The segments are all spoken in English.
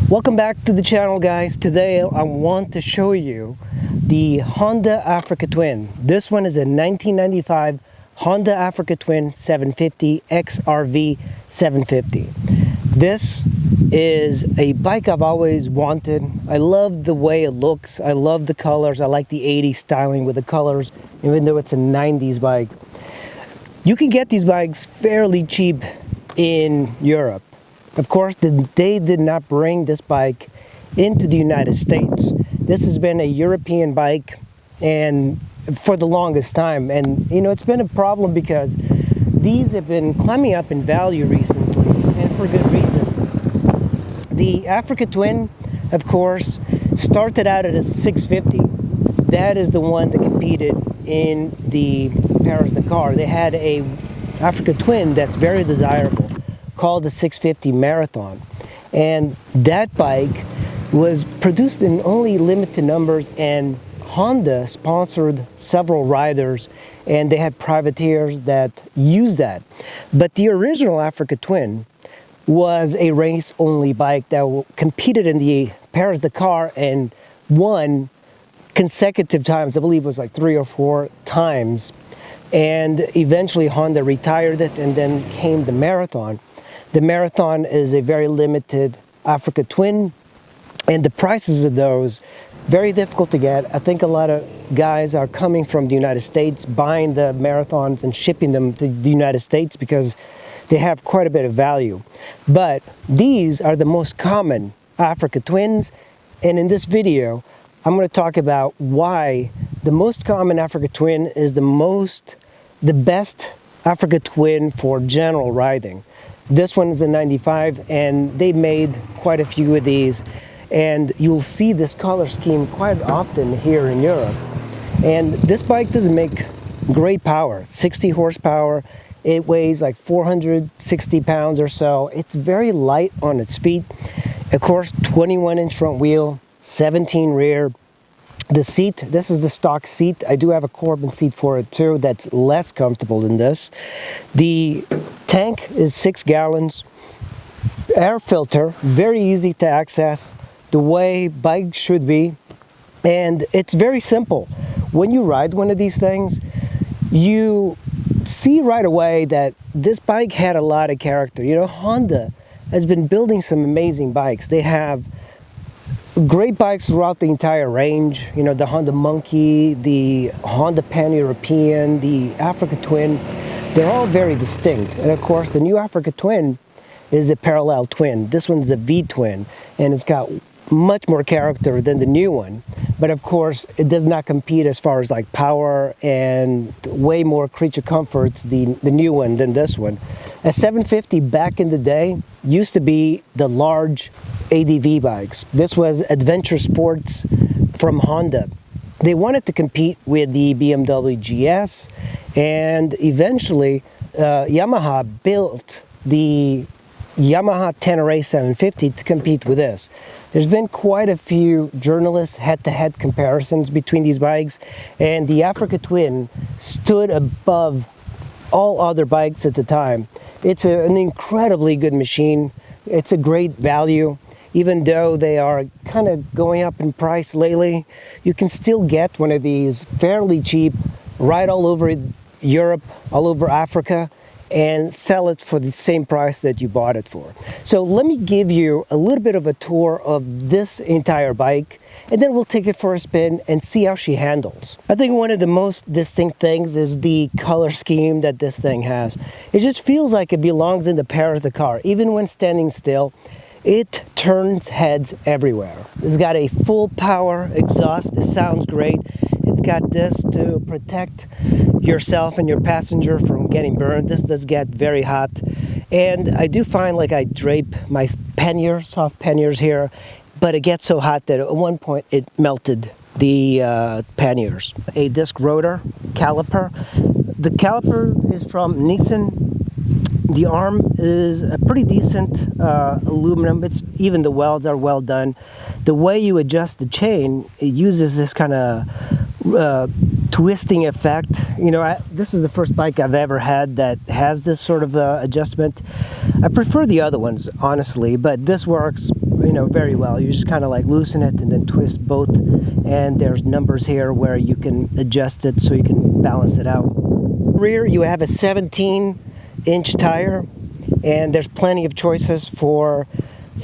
Welcome back to the channel, guys. Today I want to show you the Honda Africa Twin. This one is a 1995 Honda Africa Twin 750 XRV 750. This is a bike I've always wanted. I love the way it looks. I love the colors. I like the 80s styling with the colors, even though it's a 90s bike. You can get these bikes fairly cheap in Europe. Of course, they did not bring this bike into the United States. This has been a European bike and for the longest time. And you know, it's been a problem because these have been climbing up in value recently, and for good reason. The Africa Twin, of course, started out at a 650. That is the one that competed in the Paris-Dakar. They had a Africa Twin that's very desirable, called the 650 Marathon, and that bike was produced in only limited numbers, and Honda sponsored several riders and they had privateers that used that. But the original Africa Twin was a race only bike that competed in the Paris-Dakar and won consecutive times. I believe it was like 3 or 4 times, and eventually Honda retired it, and then came the Marathon. The Marathon is a very limited Africa Twin, and the prices of those very difficult to get. I think a lot of guys are coming from the United States, buying the Marathons and shipping them to the United States because they have quite a bit of value. But these are the most common Africa Twins, and in this video I'm going to talk about why the most common Africa Twin is the best Africa Twin for general riding. This one is a 95, and they made quite a few of these, and you'll see this color scheme quite often here in Europe. And this bike doesn't make great power, 60 horsepower. It weighs like 460 pounds or so. It's very light on its feet. Of course, 21-inch front wheel, 17 rear. The seat, this is the stock seat. I do have a Corbin seat for it too that's less comfortable than this. The tank is 6 gallons. Air filter, very easy to access, the way bikes should be. And it's very simple. When you ride one of these things, you see right away that this bike had a lot of character. You know, Honda has been building some amazing bikes. They have great bikes throughout the entire range. You know, the Honda Monkey, the Honda Pan-European, the Africa Twin, they're all very distinct. And of course, the new Africa Twin is a parallel twin. This one's a V-twin, and it's got much more character than the new one. But of course, it does not compete as far as like power and way more creature comforts, the new one, than this one. A 750 back in the day used to be the large ADV bikes. This was adventure sports from Honda. They wanted to compete with the BMW GS, and eventually Yamaha built the Yamaha Tenere 750 to compete with this. There's been quite a few journalists head-to-head comparisons between these bikes, and the Africa Twin stood above all other bikes at the time. It's an incredibly good machine. It's a great value. Even though they are kind of going up in price lately, you can still get one of these fairly cheap, right all over Europe, all over Africa, and sell it for the same price that you bought it for. So let me give you a little bit of a tour of this entire bike, and then we'll take it for a spin and see how she handles. I think one of the most distinct things is the color scheme that this thing has. It just feels like it belongs in the Paris-Dakar. Even when standing still, it turns heads everywhere. It's got a full power exhaust. It sounds great. It's got this to protect yourself and your passenger from getting burned. This does get very hot. And I do find like I drape my panniers, soft panniers here, but it gets so hot that at one point it melted the panniers. A disc rotor caliper. The caliper is from Nissan. The arm is a pretty decent aluminum. Even the welds are well done. The way you adjust the chain, it uses this kind of twisting effect. You know, this is the first bike I've ever had that has this sort of adjustment. I prefer the other ones, honestly, but this works very well. You just kind of like loosen it and then twist both, and there's numbers here where you can adjust it so you can balance it out. Rear, you have a 17-inch tire, and there's plenty of choices for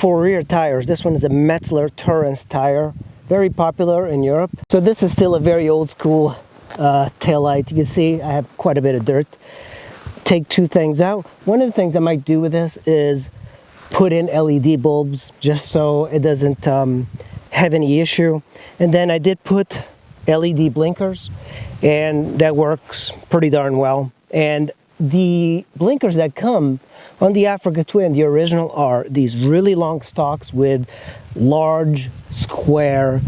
rear tires. This one is a Metzler Torrance tire, very popular in Europe. So this is still a very old school taillight. You can see I have quite a bit of dirt. Take two things out. One of the things I might do with this is put in LED bulbs just so it doesn't have any issue. And then I did put LED blinkers, and that works pretty darn well. And the blinkers that come on the Africa Twin, the original, are these really long stalks with large square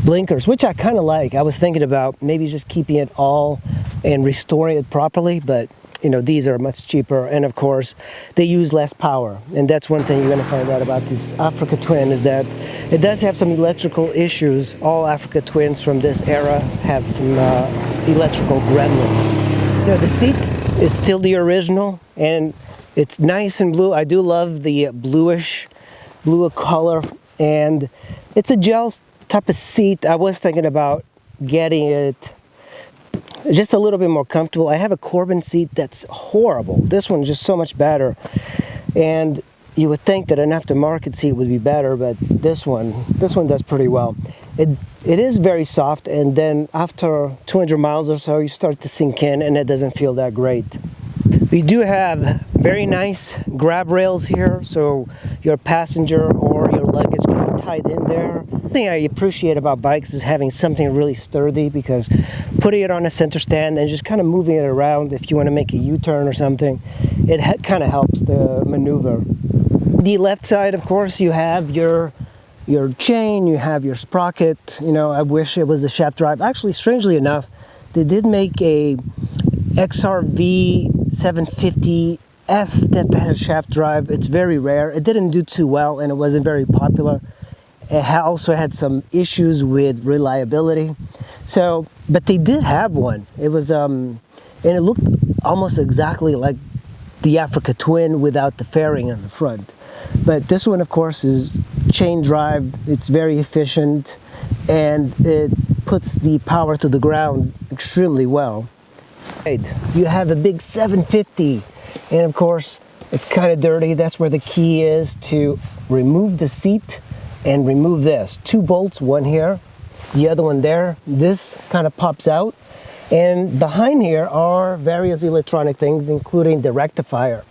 blinkers, which I kind of like. I was thinking about maybe just keeping it all and restoring it properly, but these are much cheaper, and of course they use less power. And that's one thing you're going to find out about this Africa Twin, is that it does have some electrical issues. All Africa Twins from this era have some electrical gremlins. The seat is still the original, and it's nice and blue. I do love the blue color, and it's a gel type of seat. I was thinking about getting it just a little bit more comfortable. I have a Corbin seat that's horrible. This one's just so much better, and you would think that an aftermarket seat would be better, but this one does pretty well. It is very soft, and then after 200 miles or so you start to sink in, and it doesn't feel that great. We do have very nice grab rails here, so your passenger or your luggage can be tied in there. The thing I appreciate about bikes is having something really sturdy, because putting it on a center stand and just kind of moving it around, if you want to make a U-turn or something, it kind of helps the maneuver. The left side, of course, you have your chain, you have your sprocket. I wish it was a shaft drive. Actually, strangely enough, they did make a XRV 750F that had a shaft drive. It's very rare. It didn't do too well, and it wasn't very popular. It also had some issues with reliability. But they did have one. It was, and it looked almost exactly like the Africa Twin without the fairing on the front. But this one, of course, is chain drive. It's very efficient, and it puts the power to the ground extremely well. You have a big 750, and of course it's kind of dirty. That's where the key is, to remove the seat and remove this. Two bolts, one here, the other one there. This kind of pops out, and behind here are various electronic things, including the rectifier.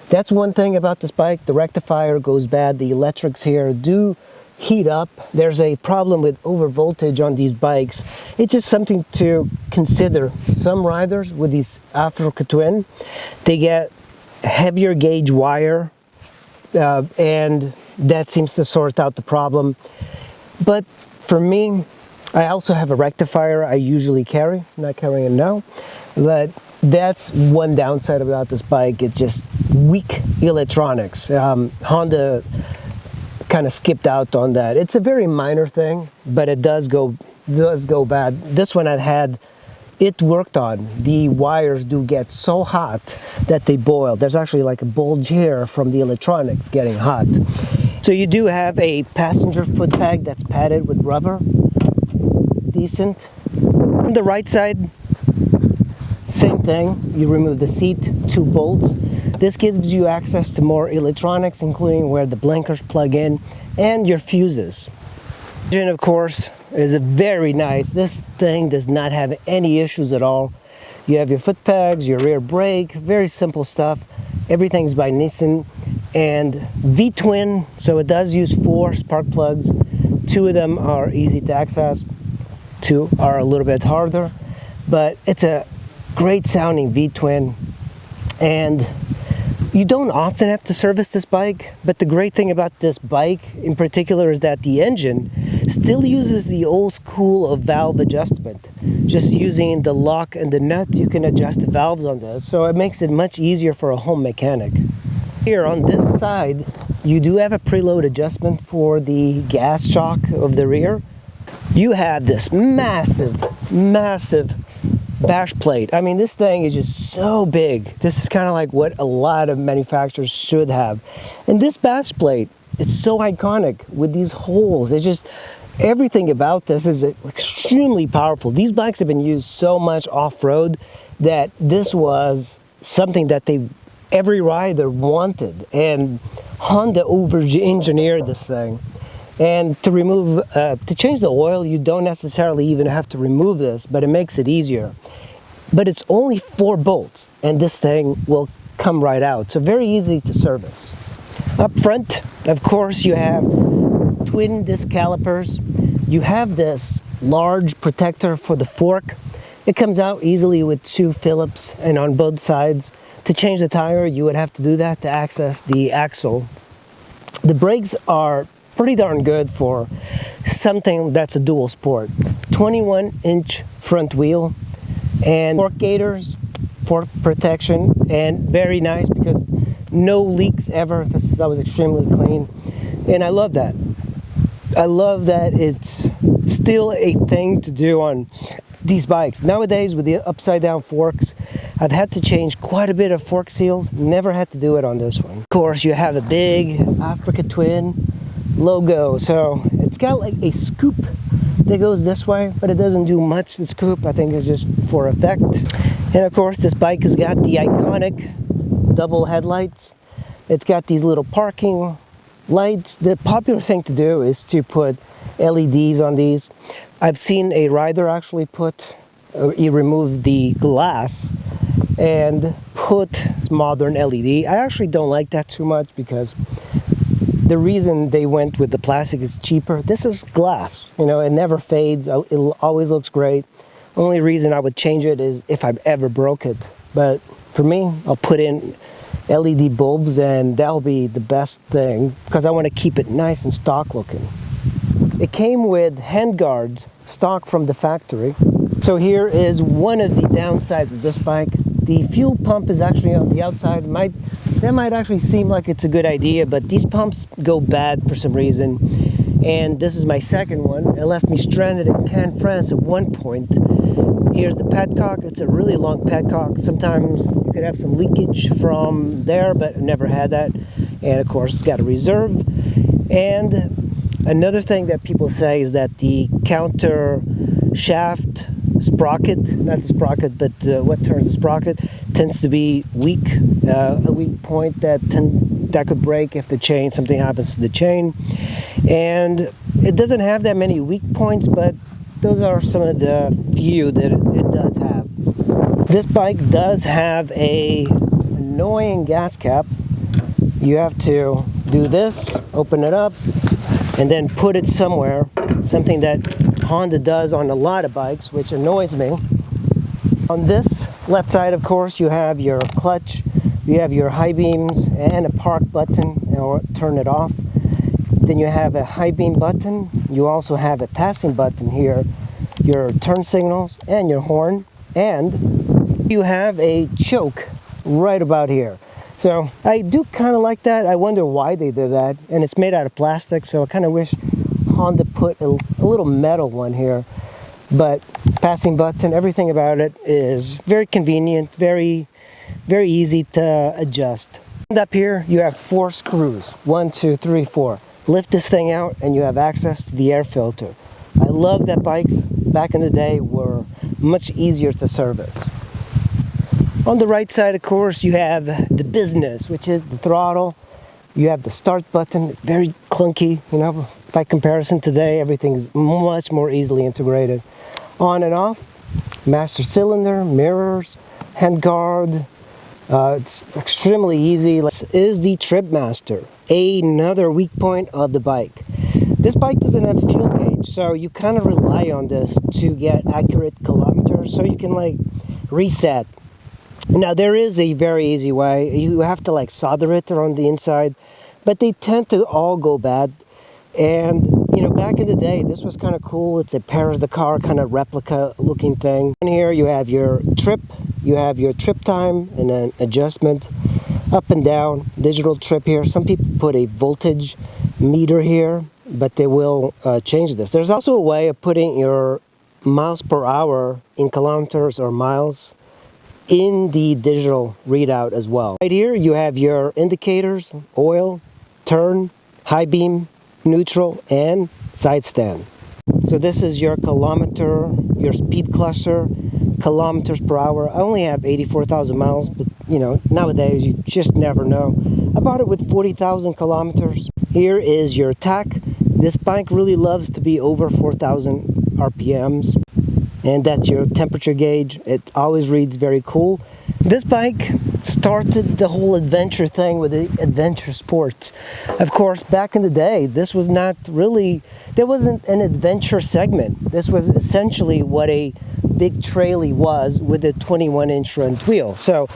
That's one thing about this bike. The rectifier goes bad. The electrics here do heat up. There's a problem with over voltage on these bikes. It's just something to consider. Some riders with these Africa Twin, they get heavier gauge wire, and that seems to sort out the problem. But for me, I also have a rectifier I usually carry. I'm not carrying it now, but that's one downside about this bike. It's just weak electronics. Honda kind of skipped out on that. It's a very minor thing, but it does go bad. This one I've had it worked on. The wires do get so hot that they boil. There's actually like a bulge here from the electronics getting hot. So you do have a passenger foot peg that's padded with rubber. Decent. On the right side, same thing. You remove the seat, two bolts. This gives you access to more electronics, including where the blinkers plug in and your fuses. Engine, of course, is a very nice. This thing does not have any issues at all. You have your foot pegs, your rear brake, very simple stuff. Everything's by Nissan, and V-twin, so it does use 4 spark plugs. 2 of them are easy to access, 2 are a little bit harder, but it's a great sounding V-twin. And you don't often have to service this bike, but the great thing about this bike in particular is that the engine still uses the old school of valve adjustment. Just using the lock and the nut, you can adjust the valves on this, so it makes it much easier for a home mechanic. Here on this side, you do have a preload adjustment for the gas shock of the rear. You have this massive bash plate. I mean, this thing is just so big. This is kind of like what a lot of manufacturers should have. And this bash plate it's so iconic with these holes. It's just, everything about this is extremely powerful. These bikes have been used so much off-road that this was something that every rider wanted, and Honda over-engineered this thing. And to change the oil, you don't necessarily even have to remove this, but it makes it easier. But it's only 4 bolts, and this thing will come right out. So very easy to service. Up front, of course, you have twin disc calipers. You have this large protector for the fork. It comes out easily with 2 Phillips, and on both sides. To change the tire, you would have to do that to access the axle. The brakes are pretty darn good for something that's a dual sport. 21-inch front wheel and fork gaiters, fork protection, and very nice because no leaks ever. This is always extremely clean, and I love that. I love that it's still a thing to do on these bikes. Nowadays with the upside down forks, I've had to change quite a bit of fork seals. Never had to do it on this one. Of course, you have a big Africa Twin logo, so it's got like a scoop that goes this way, but it doesn't do much. The scoop, I think, is just for effect. And of course, this bike has got the iconic double headlights. It's got these little parking lights. The popular thing to do is to put LEDs on these. I've seen a rider actually he removed the glass and put modern LED. I actually don't like that too much because the reason they went with the plastic is cheaper. This is glass, you know, it never fades. It always looks great. Only reason I would change it is if I ever broke it. But for me, I'll put in LED bulbs and that'll be the best thing because I want to keep it nice and stock looking. It came with hand guards stock from the factory. So here is one of the downsides of this bike. The fuel pump is actually on the outside. That might actually seem like it's a good idea, but these pumps go bad for some reason. And this is my second one. It left me stranded in Cannes, France at one point. Here's the petcock. It's a really long petcock. Sometimes you could have some leakage from there, but I never had that. And of course, it's got a reserve. And another thing that people say is that the counter shaft sprocket, not the sprocket, but what turns the sprocket, tends to be weak, a weak point that could break if something happens to the chain. And it doesn't have that many weak points, but those are some of the few that it does have. This bike does have a annoying gas cap. You have to do this, open it up, and then put it somewhere, something that Honda does on a lot of bikes, which annoys me. On this left side, of course, you have your clutch, you have your high beams and a park button or turn it off. Then you have a high beam button. You also have a passing button here, your turn signals and your horn, and you have a choke right about here. So I do kind of like that. I wonder why they did that, and it's made out of plastic, so I kind of wish Honda put a little metal one here. But passing button, everything about it is very convenient, very easy to adjust. And up here you have 4 screws, 1, 2, 3, 4. Lift this thing out and you have access to the air filter. I love that bikes back in the day were much easier to service. On the right side, of course, you have the business, which is the throttle. You have the start button. It's very clunky, you know, by comparison today, everything is much more easily integrated. On and off, master cylinder, mirrors, hand guard. It's extremely easy. This is the trip master, another weak point of the bike. This bike doesn't have a fuel gauge, so you kind of rely on this to get accurate kilometers, so you can like reset. Now there is a very easy way. You have to like solder it around the inside, but they tend to all go bad. And you know, back in the day, this was kind of cool. It's a pairs the car kind of replica looking thing. And here you have your trip time and then adjustment up and down, digital trip here. Some people put a voltage meter here, but they will change this. There's also a way of putting your miles per hour in kilometers or miles in the digital readout as well. Right here you have your indicators, oil, turn, high beam, neutral, and side stand. So this is your kilometer, your speed cluster, kilometers per hour. I only have 84,000 miles, but you know, nowadays you just never know. I bought it with 40,000 kilometers. Here is your tach. This bike really loves to be over 4,000 RPMs. And that's your temperature gauge. It always reads very cool. This bike started the whole adventure thing with the adventure sports. Of course, back in the day, this was not really, there wasn't an adventure segment. This was essentially what a big trailer was with a 21-inch front wheel. So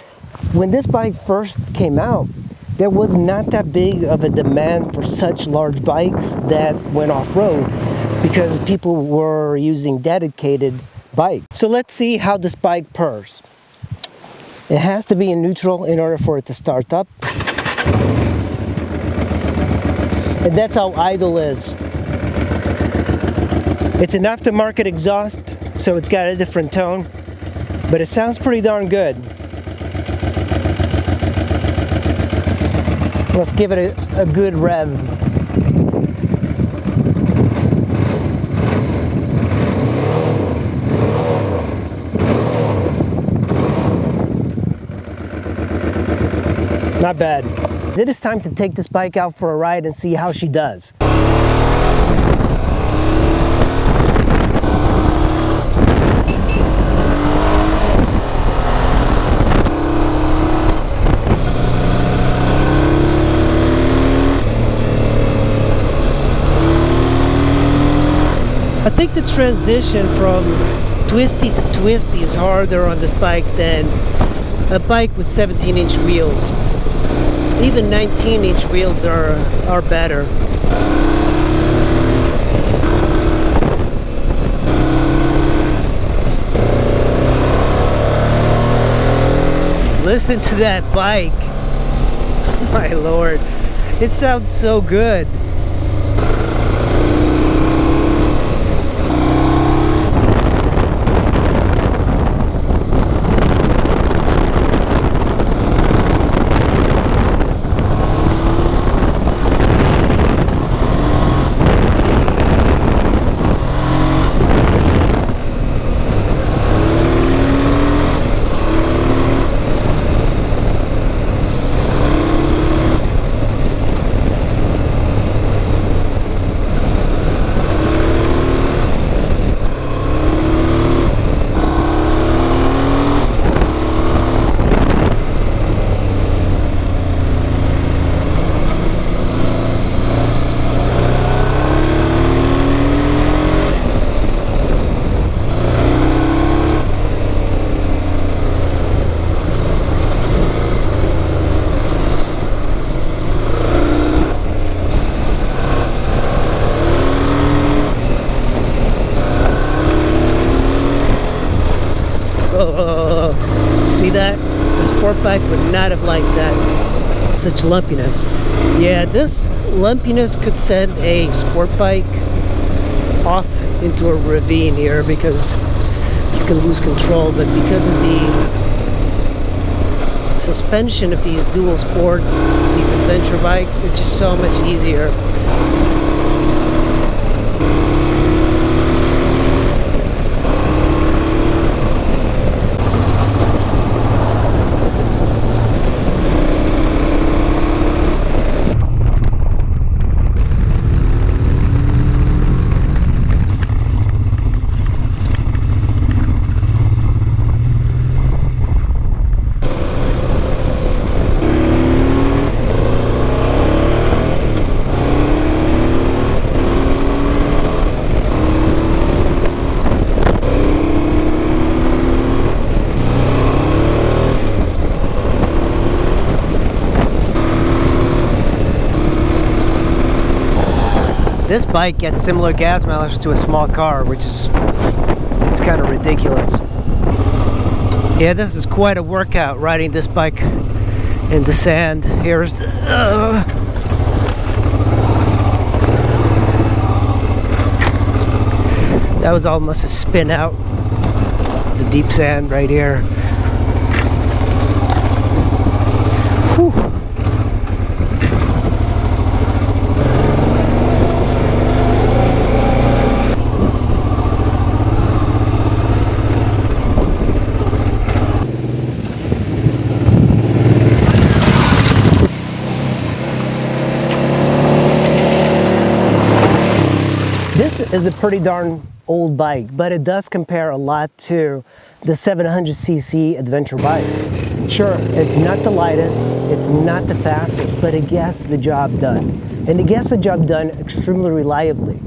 when this bike first came out, there was not that big of a demand for such large bikes that went off-road because people were using dedicated bike. So let's see how this bike purrs. It has to be in neutral in order for it to start up. And that's how idle is. It's an aftermarket exhaust, so it's got a different tone, but it sounds pretty darn good. Let's give it a good rev. Not bad. It is time to take this bike out for a ride and see how she does. I think the transition from twisty to twisty is harder on this bike than a bike with 17-inch wheels. Even 19-inch wheels are better. Listen to that bike. My lord, it sounds so good. See that? The sport bike would not have liked that. Such lumpiness. Yeah, this lumpiness could send a sport bike off into a ravine here because you can lose control, but because of the suspension of these dual sports, these adventure bikes, it's just so much easier. This bike gets similar gas mileage to a small car, which is, it's kind of ridiculous. Yeah, this is quite a workout riding this bike in the sand. Here's the, that was almost a spin out. The deep sand right here. Whew. This is a pretty darn old bike, but it does compare a lot to the 700cc adventure bikes. Sure, it's not the lightest, it's not the fastest, but it gets the job done. And it gets the job done extremely reliably.